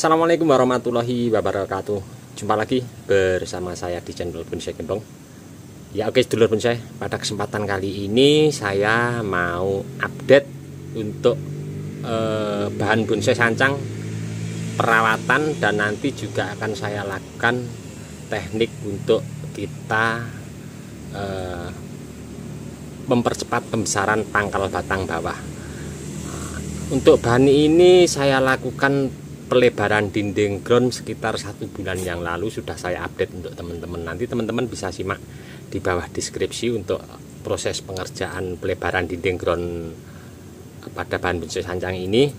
Assalamualaikum warahmatullahi wabarakatuh. Jumpa lagi bersama saya di channel Bonsai Gendong. Ya oke sedulur bonsai, pada kesempatan kali ini saya mau update untuk bahan bonsai sancang perawatan, dan nanti juga akan saya lakukan teknik untuk kita mempercepat pembesaran pangkal batang bawah. Untuk bahan ini saya lakukan pelebaran dinding ground sekitar 1 bulan yang lalu, sudah saya update untuk teman-teman. Nanti teman-teman bisa simak di bawah deskripsi untuk proses pengerjaan pelebaran dinding ground pada bahan bonsai sancang ini.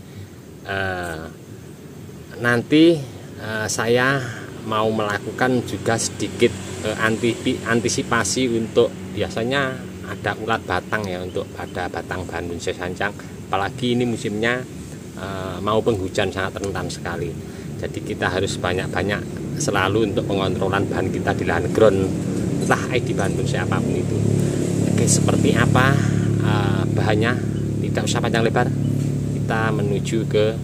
Nanti saya mau melakukan juga sedikit antisipasi untuk biasanya ada ulat batang ya untuk pada batang bahan bonsai sancang, apalagi ini musimnya mau penghujan sangat rentan sekali. Jadi kita harus banyak-banyak selalu untuk pengontrolan bahan kita di lahan ground, entah ID bahan bonsai apapun itu. Oke, seperti apa bahannya, tidak usah panjang lebar, kita menuju ke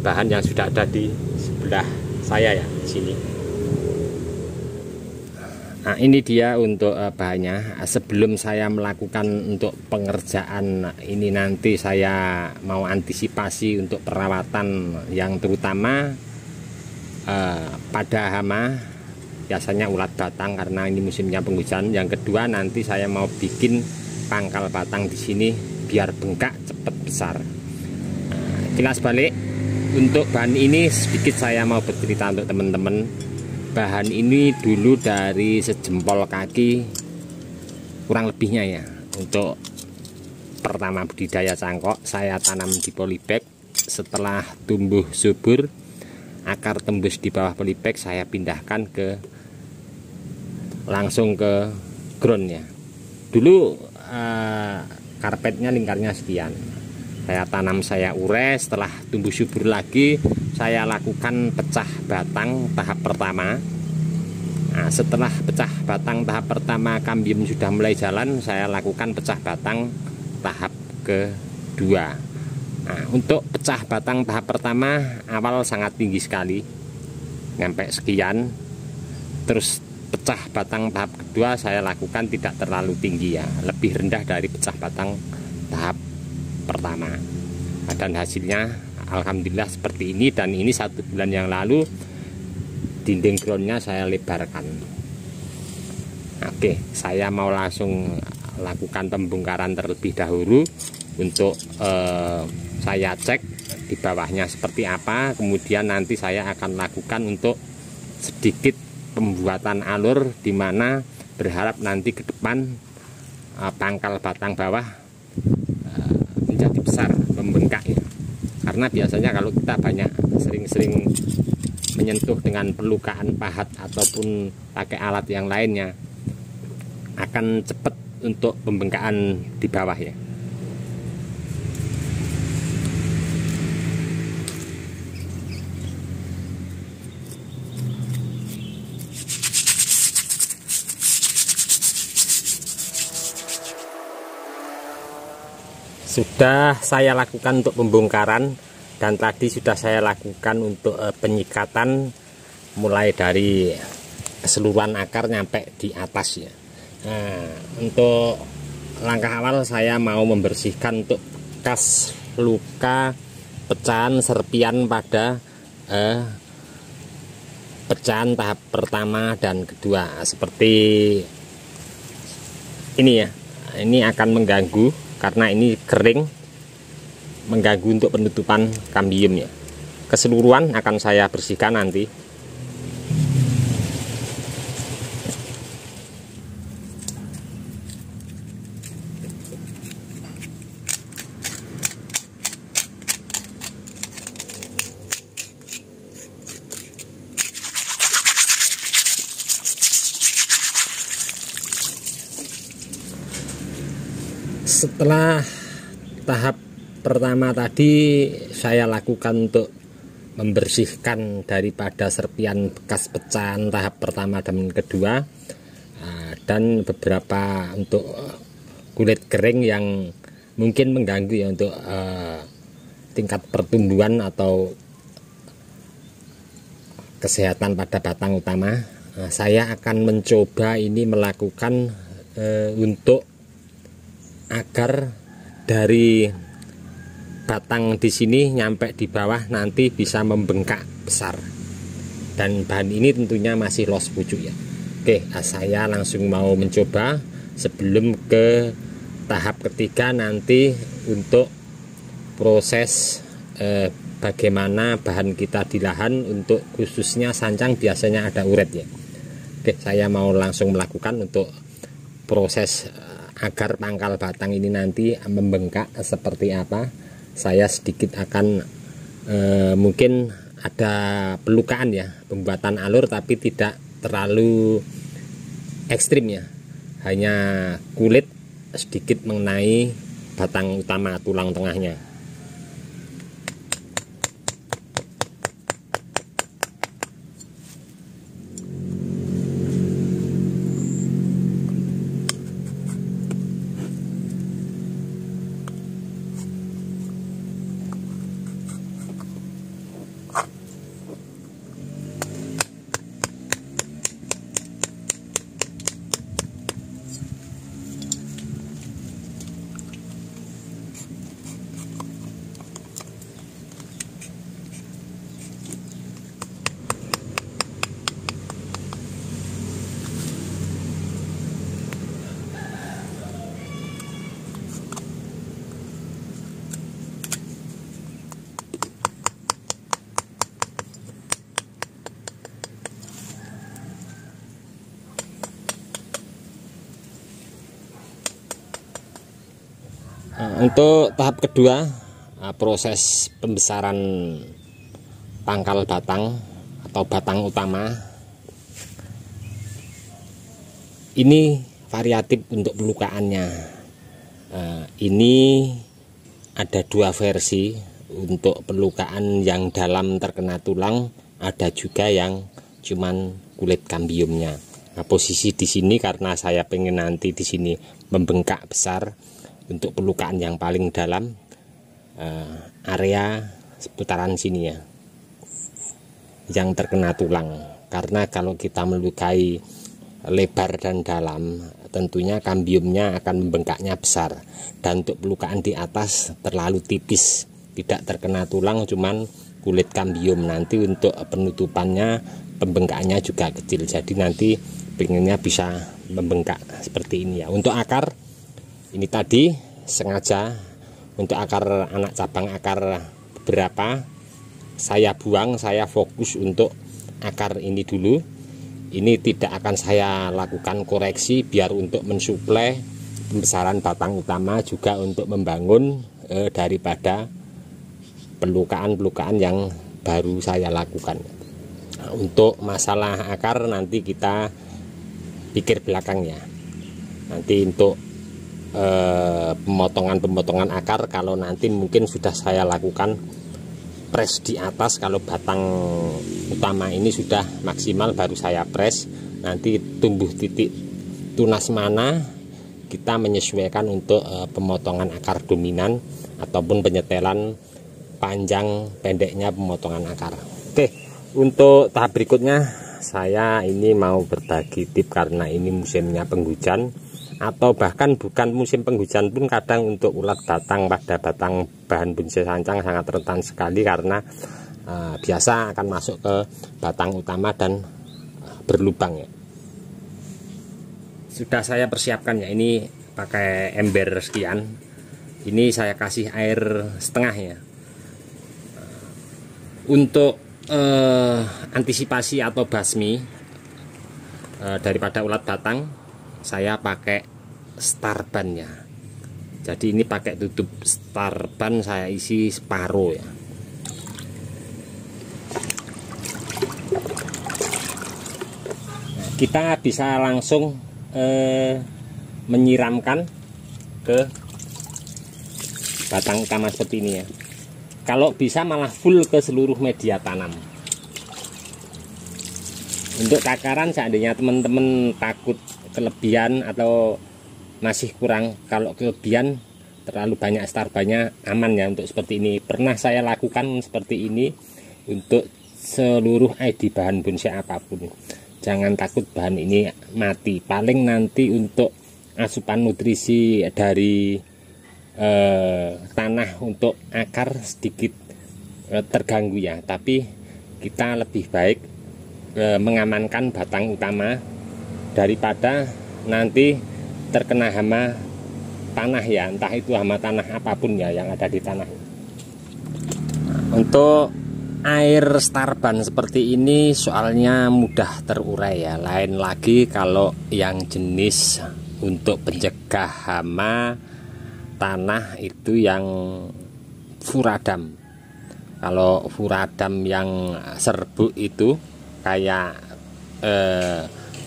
bahan yang sudah ada di sebelah saya ya, di sini. Nah ini dia untuk bahannya. Sebelum saya melakukan untuk pengerjaan ini, nanti saya mau antisipasi untuk perawatan yang terutama pada hama, biasanya ulat batang karena ini musimnya penghujan. Yang kedua, nanti saya mau bikin pangkal batang di sini biar bengkak cepat besar. Kilas balik, untuk bahan ini sedikit saya mau bercerita untuk teman-teman. Bahan ini dulu dari sejempol kaki kurang lebihnya ya. Untuk pertama budidaya cangkok saya tanam di polybag. Setelah tumbuh subur, akar tembus di bawah polybag, saya pindahkan langsung ke ground ya. Dulu karpetnya lingkarnya sekian, saya tanam, saya urai. Setelah tumbuh subur lagi, saya lakukan pecah batang tahap pertama. Nah, setelah pecah batang tahap pertama, kambium sudah mulai jalan, saya lakukan pecah batang tahap kedua. Nah, untuk pecah batang tahap pertama awal sangat tinggi sekali, sampai sekian. Terus pecah batang tahap kedua saya lakukan tidak terlalu tinggi ya, lebih rendah dari pecah batang tahap pertama. Dan hasilnya alhamdulillah seperti ini. Dan ini 1 bulan yang lalu dinding groundnya saya lebarkan. Oke, saya mau langsung lakukan pembongkaran terlebih dahulu untuk saya cek di bawahnya seperti apa. Kemudian nanti saya akan lakukan untuk sedikit pembuatan alur, dimana berharap nanti ke depan pangkal batang bawah menjadi besar, membengkak ya. Karena biasanya kalau kita sering-sering menyentuh dengan pelukaan pahat ataupun pakai alat yang lainnya, akan cepat untuk pembengkakan di bawah ya. Sudah saya lakukan untuk pembongkaran, dan tadi sudah saya lakukan untuk penyikatan mulai dari keseluruhan akar nyampe di atas ya. Nah, untuk langkah awal saya mau membersihkan untuk bekas luka pecahan serpian pada pecahan tahap pertama dan kedua seperti ini ya. Ini akan mengganggu karena ini kering, mengganggu untuk penutupan kambium ya. Keseluruhan akan saya bersihkan nanti. Setelah tahap pertama tadi saya lakukan untuk membersihkan daripada serpian bekas pecahan tahap pertama dan kedua, dan beberapa untuk kulit kering yang mungkin mengganggu ya untuk tingkat pertumbuhan atau kesehatan pada batang utama. Saya akan mencoba ini melakukan untuk agar dari batang di sini nyampe di bawah nanti bisa membengkak besar. Dan bahan ini tentunya masih los pucuk ya. Oke, saya langsung mau mencoba sebelum ke tahap ketiga nanti untuk proses bagaimana bahan kita di lahan untuk khususnya sancang biasanya ada uret ya. Oke, saya mau langsung melakukan untuk proses agar pangkal batang ini nanti membengkak seperti apa. Saya sedikit akan mungkin ada pelukaan ya, pembuatan alur tapi tidak terlalu ekstrim ya, hanya kulit sedikit mengenai batang utama tulang tengahnya. Untuk tahap kedua, proses pembesaran pangkal batang atau batang utama ini variatif untuk pelukaannya. Ini ada dua versi untuk pelukaan yang dalam terkena tulang, ada juga yang cuman kulit kambiumnya. Nah, posisi di sini karena saya pengen nanti di sini membengkak besar. Untuk pelukaan yang paling dalam area seputaran sini ya, yang terkena tulang. Karena kalau kita melukai lebar dan dalam, tentunya kambiumnya akan membengkaknya besar. Dan untuk pelukaan di atas terlalu tipis, tidak terkena tulang, cuman kulit kambium. Nanti untuk penutupannya, pembengkakannya juga kecil. Jadi nanti pengennya bisa membengkak seperti ini ya. Untuk akar ini tadi sengaja untuk akar anak cabang akar beberapa saya buang, saya fokus untuk akar ini dulu. Ini tidak akan saya lakukan koreksi biar untuk mensuplai pembesaran batang utama juga untuk membangun daripada pelukaan-pelukaan yang baru saya lakukan. Nah, untuk masalah akar nanti kita pikir belakangnya. Nanti untuk pemotongan akar kalau nanti mungkin sudah saya lakukan press di atas. Kalau batang utama ini sudah maksimal baru saya press. Nanti tumbuh titik tunas mana kita menyesuaikan untuk pemotongan akar dominan ataupun penyetelan panjang pendeknya pemotongan akar. Oke, untuk tahap berikutnya saya ini mau berbagi tip karena ini musimnya penghujan, atau bahkan bukan musim penghujan pun kadang untuk ulat batang pada batang bahan buncis sancang sangat rentan sekali karena biasa akan masuk ke batang utama dan berlubang ya. Sudah saya persiapkan ya, ini pakai ember sekian. Ini saya kasih air setengah ya. Untuk antisipasi atau basmi daripada ulat batang, saya pakai starban ya. Jadi ini pakai tutup starban, saya isi separuh ya. Nah, kita bisa langsung menyiramkan ke batang utama seperti ini ya. Kalau bisa malah full ke seluruh media tanam. Untuk takaran seandainya teman-teman takut kelebihan atau masih kurang, kalau kelebihan terlalu banyak starbannya aman ya untuk seperti ini. Pernah saya lakukan seperti ini untuk seluruh ID bahan bonsai apapun. Jangan takut bahan ini mati. Paling nanti untuk asupan nutrisi dari tanah untuk akar sedikit terganggu ya. Tapi kita lebih baik mengamankan batang utama daripada nanti terkena hama tanah ya, entah itu hama tanah apapun ya yang ada di tanah. Untuk air starban seperti ini soalnya mudah terurai ya. Lain lagi kalau yang jenis untuk pencegah hama tanah itu yang furadam. Kalau furadam yang serbuk itu kayak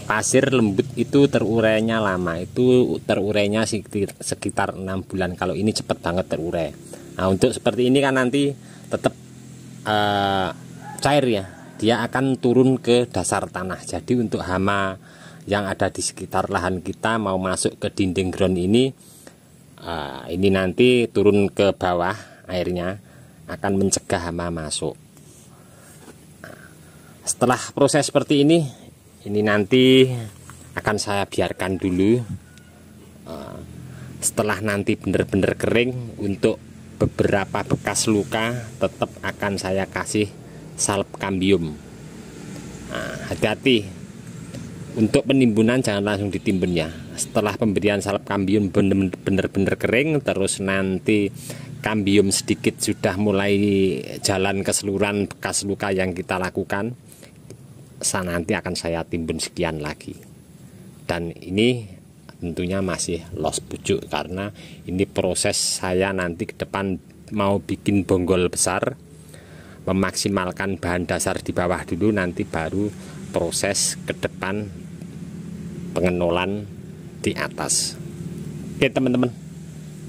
pasir lembut itu terurainya lama. Itu terurainya sekitar 6 bulan. Kalau ini cepat banget terurai. Nah, untuk seperti ini kan nanti tetap cair ya, dia akan turun ke dasar tanah. Jadi untuk hama yang ada di sekitar lahan kita mau masuk ke dinding ground ini nanti turun ke bawah, airnya akan mencegah hama masuk. Setelah proses seperti ini nanti akan saya biarkan dulu. Setelah nanti benar-benar kering, untuk beberapa bekas luka tetap akan saya kasih salep kambium. Hati-hati untuk penimbunan, jangan langsung ditimbun ya. Setelah pemberian salep kambium benar-benar kering, terus nanti kambium sedikit sudah mulai jalan keseluruhan bekas luka yang kita lakukan, nanti akan saya timbun sekian lagi. Dan ini tentunya masih los pucuk karena ini proses saya nanti ke depan mau bikin bonggol besar, memaksimalkan bahan dasar di bawah dulu, nanti baru proses ke depan pengenolan di atas. Oke teman-teman,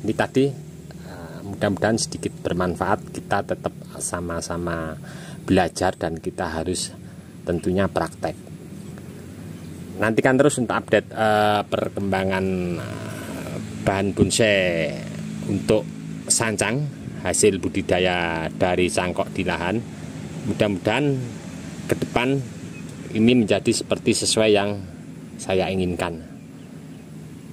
ini tadi mudah-mudahan sedikit bermanfaat. Kita tetap sama-sama belajar dan kita harus tentunya praktek. Nantikan terus untuk update perkembangan bahan bonsai untuk sancang hasil budidaya dari cangkok di lahan. Mudah-mudahan ke depan ini menjadi seperti sesuai yang saya inginkan.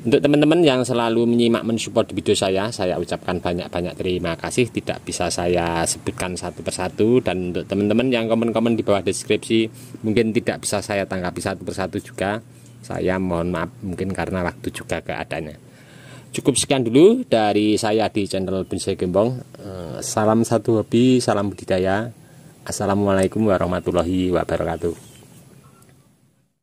Untuk teman-teman yang selalu menyimak mensupport video saya ucapkan banyak-banyak terima kasih. Tidak bisa saya sebutkan satu persatu. Dan untuk teman-teman yang komen-komen di bawah deskripsi mungkin tidak bisa saya tanggapi satu persatu juga, saya mohon maaf, mungkin karena waktu juga keadaannya. Cukup sekian dulu dari saya di channel Bonsai Gembong. Salam satu hobi, salam budidaya. Assalamualaikum warahmatullahi wabarakatuh.